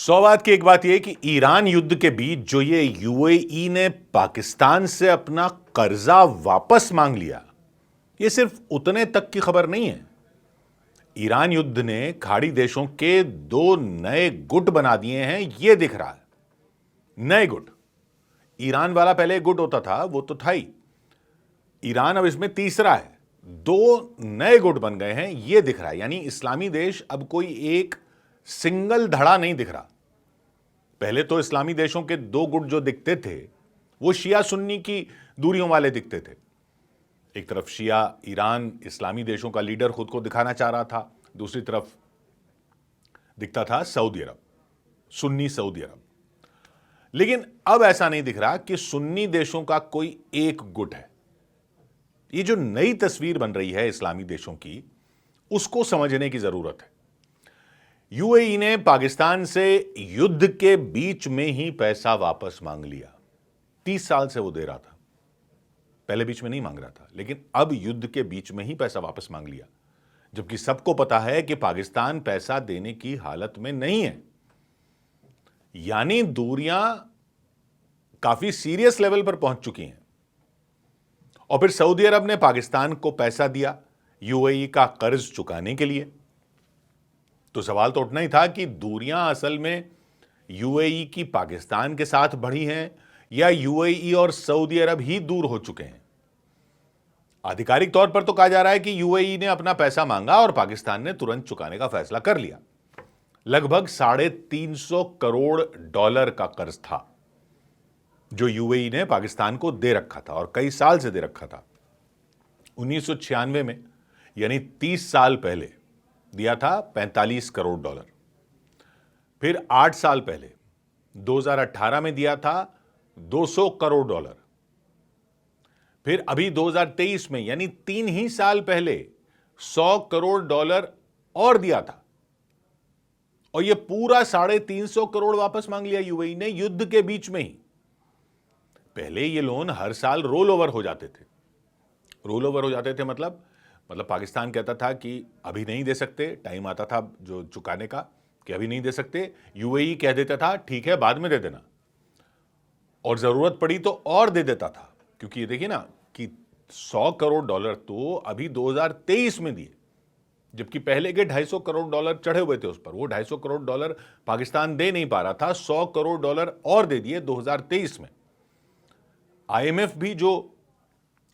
सौवात की एक बात यह कि ईरान युद्ध के बीच जो ये यूएई ने पाकिस्तान से अपना कर्जा वापस मांग लिया, ये सिर्फ उतने तक की खबर नहीं है। ईरान युद्ध ने खाड़ी देशों के दो नए गुट बना दिए हैं, ये दिख रहा है। नए गुट, ईरान वाला पहले गुट होता था, वो तो था ही। ईरान अब इसमें तीसरा है। दो नए गुट बन गए हैं, ये दिख रहा है। यानी इस्लामी देश अब कोई एक सिंगल धड़ा नहीं दिख रहा। पहले तो इस्लामी देशों के दो गुट जो दिखते थे वो शिया सुन्नी की दूरियों वाले दिखते थे। एक तरफ शिया ईरान इस्लामी देशों का लीडर खुद को दिखाना चाह रहा था, दूसरी तरफ दिखता था सऊदी अरब, सुन्नी सऊदी अरब। लेकिन अब ऐसा नहीं दिख रहा कि सुन्नी देशों का कोई एक गुट है। ये जो नई तस्वीर बन रही है इस्लामी देशों की, उसको समझने की जरूरत है। यूएई ने पाकिस्तान से युद्ध के बीच में ही पैसा वापस मांग लिया। 30 साल से वो दे रहा था, पहले बीच में नहीं मांग रहा था, लेकिन अब युद्ध के बीच में ही पैसा वापस मांग लिया, जबकि सबको पता है कि पाकिस्तान पैसा देने की हालत में नहीं है। यानी दूरियां काफी सीरियस लेवल पर पहुंच चुकी हैं। और फिर सऊदी अरब ने पाकिस्तान को पैसा दिया यूएई का कर्ज चुकाने के लिए। तो सवाल तो उठना ही था कि दूरियां असल में यूएई की पाकिस्तान के साथ बढ़ी हैं या यूएई और सऊदी अरब ही दूर हो चुके हैं। आधिकारिक तौर पर तो कहा जा रहा है कि यूएई ने अपना पैसा मांगा और पाकिस्तान ने तुरंत चुकाने का फैसला कर लिया। लगभग $350 करोड़ का कर्ज था जो यूएई ने पाकिस्तान को दे रखा था, और कई साल से दे रखा था। 1996 में, यानी 30 साल पहले दिया था $45 करोड़। फिर 8 साल पहले 2018 में दिया था $200 करोड़। फिर अभी 2023 में, यानी 3 ही साल पहले $100 करोड़ और दिया था। और यह पूरा $350 करोड़ वापस मांग लिया यूएई ने युद्ध के बीच में ही। पहले ये लोन हर साल रोल ओवर हो जाते थे। रोल ओवर हो जाते थे मतलब पाकिस्तान कहता था कि अभी नहीं दे सकते, टाइम आता था जो चुकाने का कि अभी नहीं दे सकते। यूएई कह देता था ठीक है बाद में दे देना, और जरूरत पड़ी तो और दे देता था। क्योंकि ये देखिए ना कि $100 करोड़ तो अभी 2023 में दिए, जबकि पहले के $250 करोड़ चढ़े हुए थे उस पर। वो $250 करोड़ पाकिस्तान दे नहीं पा रहा था, $100 करोड़ और दे दिए 2023 में। आईएमएफ भी, जो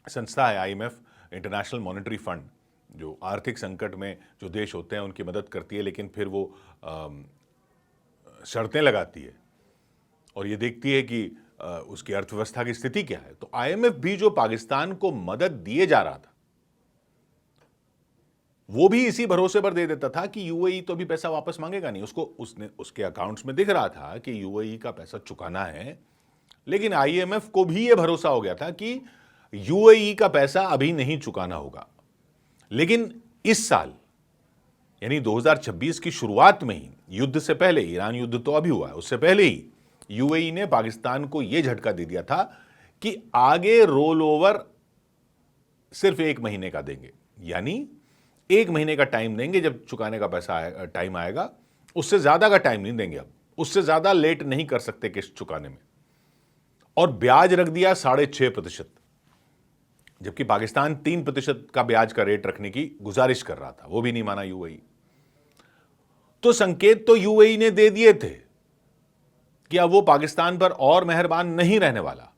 संस्था है आईएमएफ, इंटरनेशनल मॉनेटरी फंड, जो आर्थिक संकट में जो देश होते हैं उनकी मदद करती है, लेकिन फिर वो शर्तें लगाती है और ये देखती है कि उसकी अर्थव्यवस्था की स्थिति क्या है। तो आईएमएफ भी जो पाकिस्तान को मदद दिए जा रहा था, वो भी इसी भरोसे पर दे देता था कि यूएई तो भी पैसा वापस मांगेगा नहीं। उसके अकाउंट्स में दिख रहा था कि यूएई का पैसा चुकाना है, लेकिन आईएमएफ को भी यह भरोसा हो गया था कि यूएई का पैसा अभी नहीं चुकाना होगा। लेकिन इस साल, यानी 2026 की शुरुआत में ही, युद्ध से पहले, ईरान युद्ध तो अभी हुआ है, उससे पहले ही यूएई ने पाकिस्तान को यह झटका दे दिया था कि आगे रोल ओवर सिर्फ 1 महीने का देंगे। यानी 1 महीने का टाइम देंगे, जब चुकाने का पैसा टाइम आएगा, उससे ज्यादा का टाइम नहीं देंगे। अब उससे ज्यादा लेट नहीं कर सकते किस्त चुकाने में। और ब्याज रख दिया 6.5%, जबकि पाकिस्तान 3% का ब्याज का रेट रखने की गुजारिश कर रहा था, वो भी नहीं माना यूएई। तो संकेत तो यूएई ने दे दिए थे कि अब वो पाकिस्तान पर और मेहरबान नहीं रहने वाला।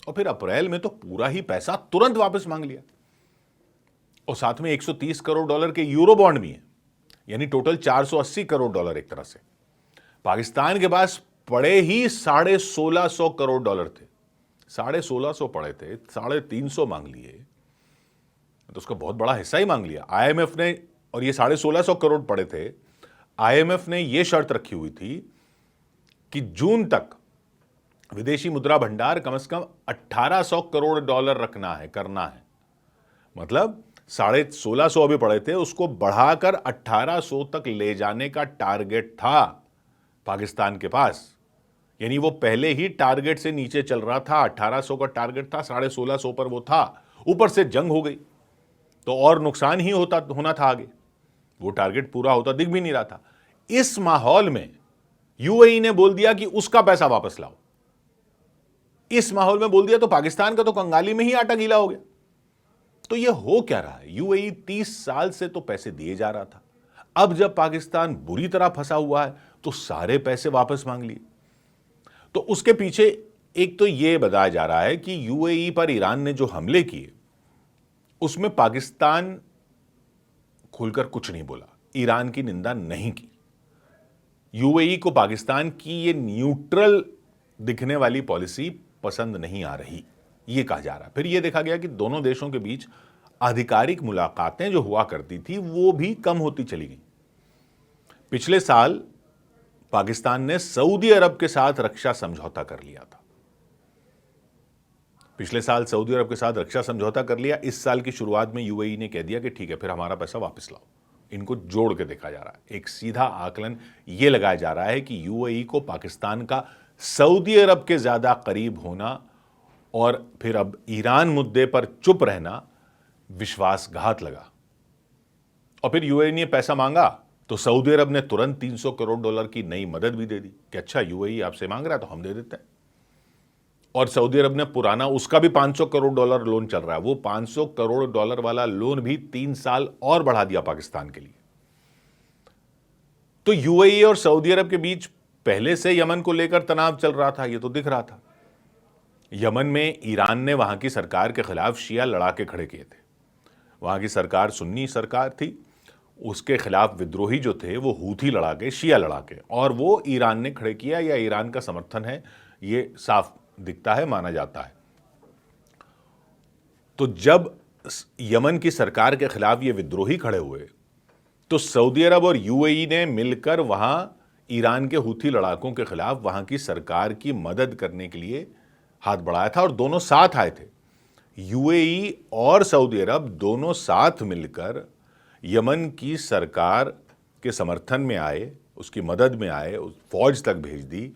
और फिर अप्रैल में तो पूरा ही पैसा तुरंत वापस मांग लिया, और साथ में $130 करोड़ के यूरो बॉन्ड भी हैं, यानी टोटल $480 करोड़ एक तरह से। पाकिस्तान के पास पड़े ही $1650 करोड़ थे। 1650 पड़े थे, 350 मांग लिए, तो उसका बहुत बड़ा हिस्सा ही मांग लिया आईएमएफ ने। और ये 1650 करोड़ पड़े थे। आईएमएफ ने यह शर्त रखी हुई थी कि जून तक विदेशी मुद्रा भंडार कम से कम $1800 करोड़ रखना है, करना है। मतलब 1650 अभी पड़े थे, उसको बढ़ाकर 1800 तक ले जाने का टारगेट था पाकिस्तान के पास। यानी वो पहले ही टारगेट से नीचे चल रहा था। 1800 का टारगेट था, 1650 पर वो था। ऊपर से जंग हो गई तो और नुकसान ही होना था आगे। वो टारगेट पूरा होता दिख भी नहीं रहा था। इस माहौल में यूएई ने बोल दिया कि उसका पैसा वापस लाओ। इस माहौल में बोल दिया तो पाकिस्तान का तो कंगाली में ही आटा गीला हो गया। तो यह हो क्या रहा है? यूएई 30 साल से तो पैसे दिए जा रहा था, अब जब पाकिस्तान बुरी तरह फंसा हुआ है तो सारे पैसे वापस मांग लिए। तो उसके पीछे एक तो यह बताया जा रहा है कि यूएई पर ईरान ने जो हमले किए उसमें पाकिस्तान खुलकर कुछ नहीं बोला, ईरान की निंदा नहीं की। यूएई को पाकिस्तान की ये न्यूट्रल दिखने वाली पॉलिसी पसंद नहीं आ रही, ये कहा जा रहा है। फिर यह देखा गया कि दोनों देशों के बीच आधिकारिक मुलाकातें जो हुआ करती थी वो भी कम होती चली गई। पिछले साल पाकिस्तान ने सऊदी अरब के साथ रक्षा समझौता कर लिया था। पिछले साल सऊदी अरब के साथ रक्षा समझौता कर लिया। इस साल की शुरुआत में यूएई ने कह दिया कि ठीक है, फिर हमारा पैसा वापस लाओ। इनको जोड़ के देखा जा रहा है। एक सीधा आकलन यह लगाया जा रहा है कि यूएई को पाकिस्तान का सऊदी अरब के ज्यादा करीब होना और फिर अब ईरान मुद्दे पर चुप रहना विश्वासघात लगा। और फिर यूएई ने पैसा मांगा तो सऊदी अरब ने तुरंत $300 करोड़ की नई मदद भी दे दी कि अच्छा, यूएई आपसे मांग रहा है तो हम दे देते हैं। और सऊदी अरब ने पुराना उसका भी $500 करोड़ लोन चल रहा है, वो $500 करोड़ वाला लोन भी 3 साल और बढ़ा दिया पाकिस्तान के लिए। तो यूएई और सऊदी अरब के बीच पहले से यमन को लेकर तनाव चल रहा था, ये तो दिख रहा था। यमन में ईरान ने वहां की सरकार के खिलाफ शिया लड़ाके खड़े किए थे। वहां की सरकार सुन्नी सरकार थी, उसके खिलाफ विद्रोही जो थे वो हूथी लड़ाके, शिया लड़ाके, और वो ईरान ने खड़े किया या ईरान का समर्थन है, ये साफ दिखता है, माना जाता है। तो जब यमन की सरकार के खिलाफ ये विद्रोही खड़े हुए तो सऊदी अरब और यूएई ने मिलकर वहां ईरान के हूथी लड़ाकों के खिलाफ वहां की सरकार की मदद करने के लिए हाथ बढ़ाया था और दोनों साथ आए थे। यूएई और सऊदी अरब दोनों साथ मिलकर यमन की सरकार के समर्थन में आए, उसकी मदद में आए, फौज तक भेज दी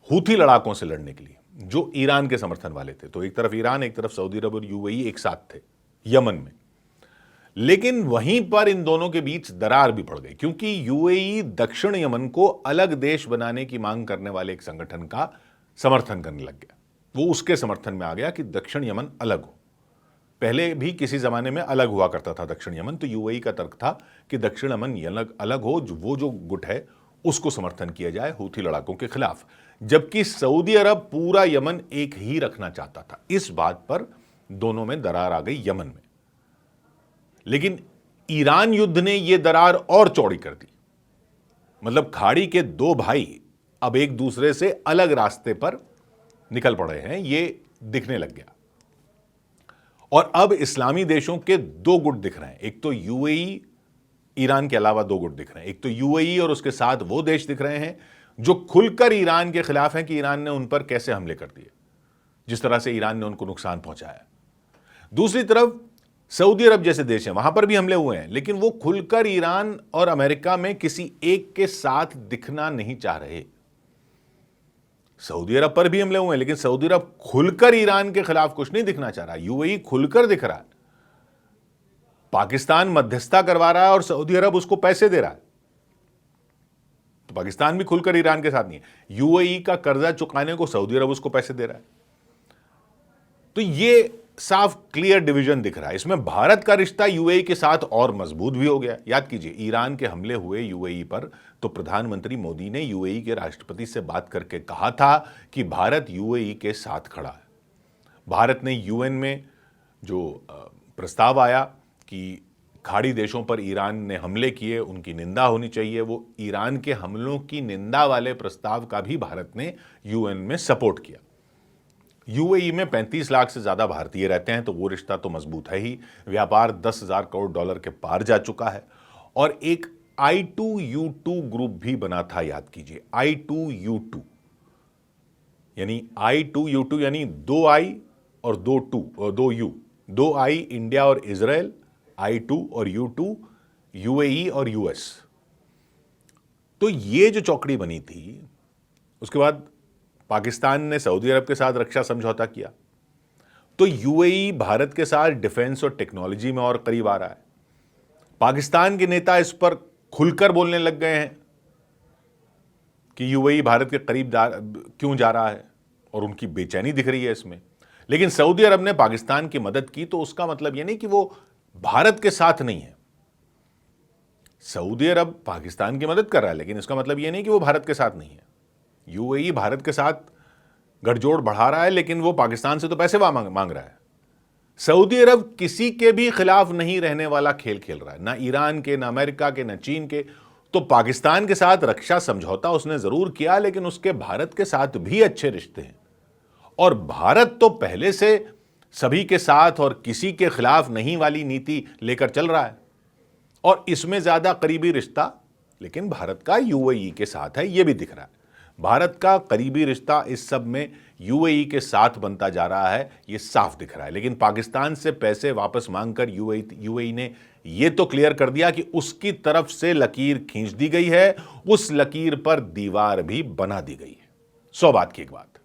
हूथी लड़ाकों से लड़ने के लिए जो ईरान के समर्थन वाले थे। तो एक तरफ ईरान, एक तरफ सऊदी अरब और यूएई एक साथ थे यमन में। लेकिन वहीं पर इन दोनों के बीच दरार भी पड़ गई क्योंकि यूएई दक्षिण यमन को अलग देश बनाने की मांग करने वाले एक संगठन का समर्थन करने लग गया। वो उसके समर्थन में आ गया कि दक्षिण यमन अलग हो। पहले भी किसी जमाने में अलग हुआ करता था दक्षिण यमन, तो यूएई का तर्क था कि दक्षिण यमन अलग हो, वो जो गुट है उसको समर्थन किया जाए हूथी लड़ाकों के खिलाफ, जबकि सऊदी अरब पूरा यमन एक ही रखना चाहता था। इस बात पर दोनों में दरार आ गई यमन में। लेकिन ईरान युद्ध ने यह दरार और चौड़ी कर दी। मतलब खाड़ी के दो भाई अब एक दूसरे से अलग रास्ते पर निकल पड़े हैं, ये दिखने लग गया। और अब इस्लामी देशों के दो गुट दिख रहे हैं। एक तो यूएई, ईरान के अलावा दो गुट दिख रहे हैं। एक तो यूएई और उसके साथ वो देश दिख रहे हैं जो खुलकर ईरान के खिलाफ हैं कि ईरान ने उन पर कैसे हमले कर दिए, जिस तरह से ईरान ने उनको नुकसान पहुंचाया। दूसरी तरफ सऊदी अरब जैसे देश हैं, वहां पर भी हमले हुए हैं, लेकिन वो खुलकर ईरान और अमेरिका में किसी एक के साथ दिखना नहीं चाह रहे। सऊदी अरब पर भी हमले हुए हैं, लेकिन सऊदी अरब खुलकर ईरान के खिलाफ कुछ नहीं दिखना चाह रहा। यूएई खुलकर दिख रहा है, पाकिस्तान मध्यस्थता करवा रहा है और सऊदी अरब उसको पैसे दे रहा है। तो पाकिस्तान भी खुलकर ईरान के साथ नहीं है। यूएई का कर्जा चुकाने को सऊदी अरब उसको पैसे दे रहा है। तो ये साफ क्लियर डिवीजन दिख रहा है। इसमें भारत का रिश्ता यूएई के साथ और मजबूत भी हो गया। याद कीजिए, ईरान के हमले हुए यूएई पर तो प्रधानमंत्री मोदी ने यूएई के राष्ट्रपति से बात करके कहा था कि भारत यूएई के साथ खड़ा है। भारत ने यूएन में जो प्रस्ताव आया कि खाड़ी देशों पर ईरान ने हमले किए, उनकी निंदा होनी चाहिए, वो ईरान के हमलों की निंदा वाले प्रस्ताव का भी भारत ने यूएन में सपोर्ट किया। यूएई में 35 लाख से ज्यादा भारतीय रहते हैं, तो वो रिश्ता तो मजबूत है ही। व्यापार $10,000 करोड़ के पार जा चुका है। और एक I2U2 ग्रुप भी बना था, याद कीजिए, I2U2 यानी I2U2 यानी 2 I और 2 2 और 2 U, 2 I इंडिया और इजराइल, I2 और U2 यूएई और यूएस। तो ये जो चौकड़ी बनी थी, उसके बाद पाकिस्तान ने सऊदी अरब के साथ रक्षा समझौता किया, तो यूएई भारत के साथ डिफेंस और टेक्नोलॉजी में और करीब आ रहा है। पाकिस्तान के नेता इस पर खुलकर बोलने लग गए हैं कि यूएई भारत के करीब क्यों जा रहा है और उनकी बेचैनी दिख रही है इसमें। लेकिन सऊदी अरब ने पाकिस्तान की मदद की तो उसका मतलब यह नहीं कि वो भारत के साथ नहीं है। सऊदी अरब पाकिस्तान की मदद कर रहा है, लेकिन इसका मतलब यह नहीं कि वो भारत के साथ नहीं है। यूएई भारत के साथ गठजोड़ बढ़ा रहा है, लेकिन वो पाकिस्तान से तो पैसे मांग रहा है। सऊदी अरब किसी के भी खिलाफ नहीं रहने वाला खेल खेल रहा है, ना ईरान के, ना अमेरिका के, ना चीन के। तो पाकिस्तान के साथ रक्षा समझौता उसने जरूर किया, लेकिन उसके भारत के साथ भी अच्छे रिश्ते हैं। और भारत तो पहले से सभी के साथ और किसी के खिलाफ नहीं वाली नीति लेकर चल रहा है, और इसमें ज्यादा करीबी रिश्ता लेकिन भारत का यूएई के साथ है, यह भी दिख रहा है। भारत का करीबी रिश्ता इस सब में यूएई के साथ बनता जा रहा है, यह साफ दिख रहा है। लेकिन पाकिस्तान से पैसे वापस मांगकर यूएई ने यह तो क्लियर कर दिया कि उसकी तरफ से लकीर खींच दी गई है, उस लकीर पर दीवार भी बना दी गई है। 100 बात की एक बात।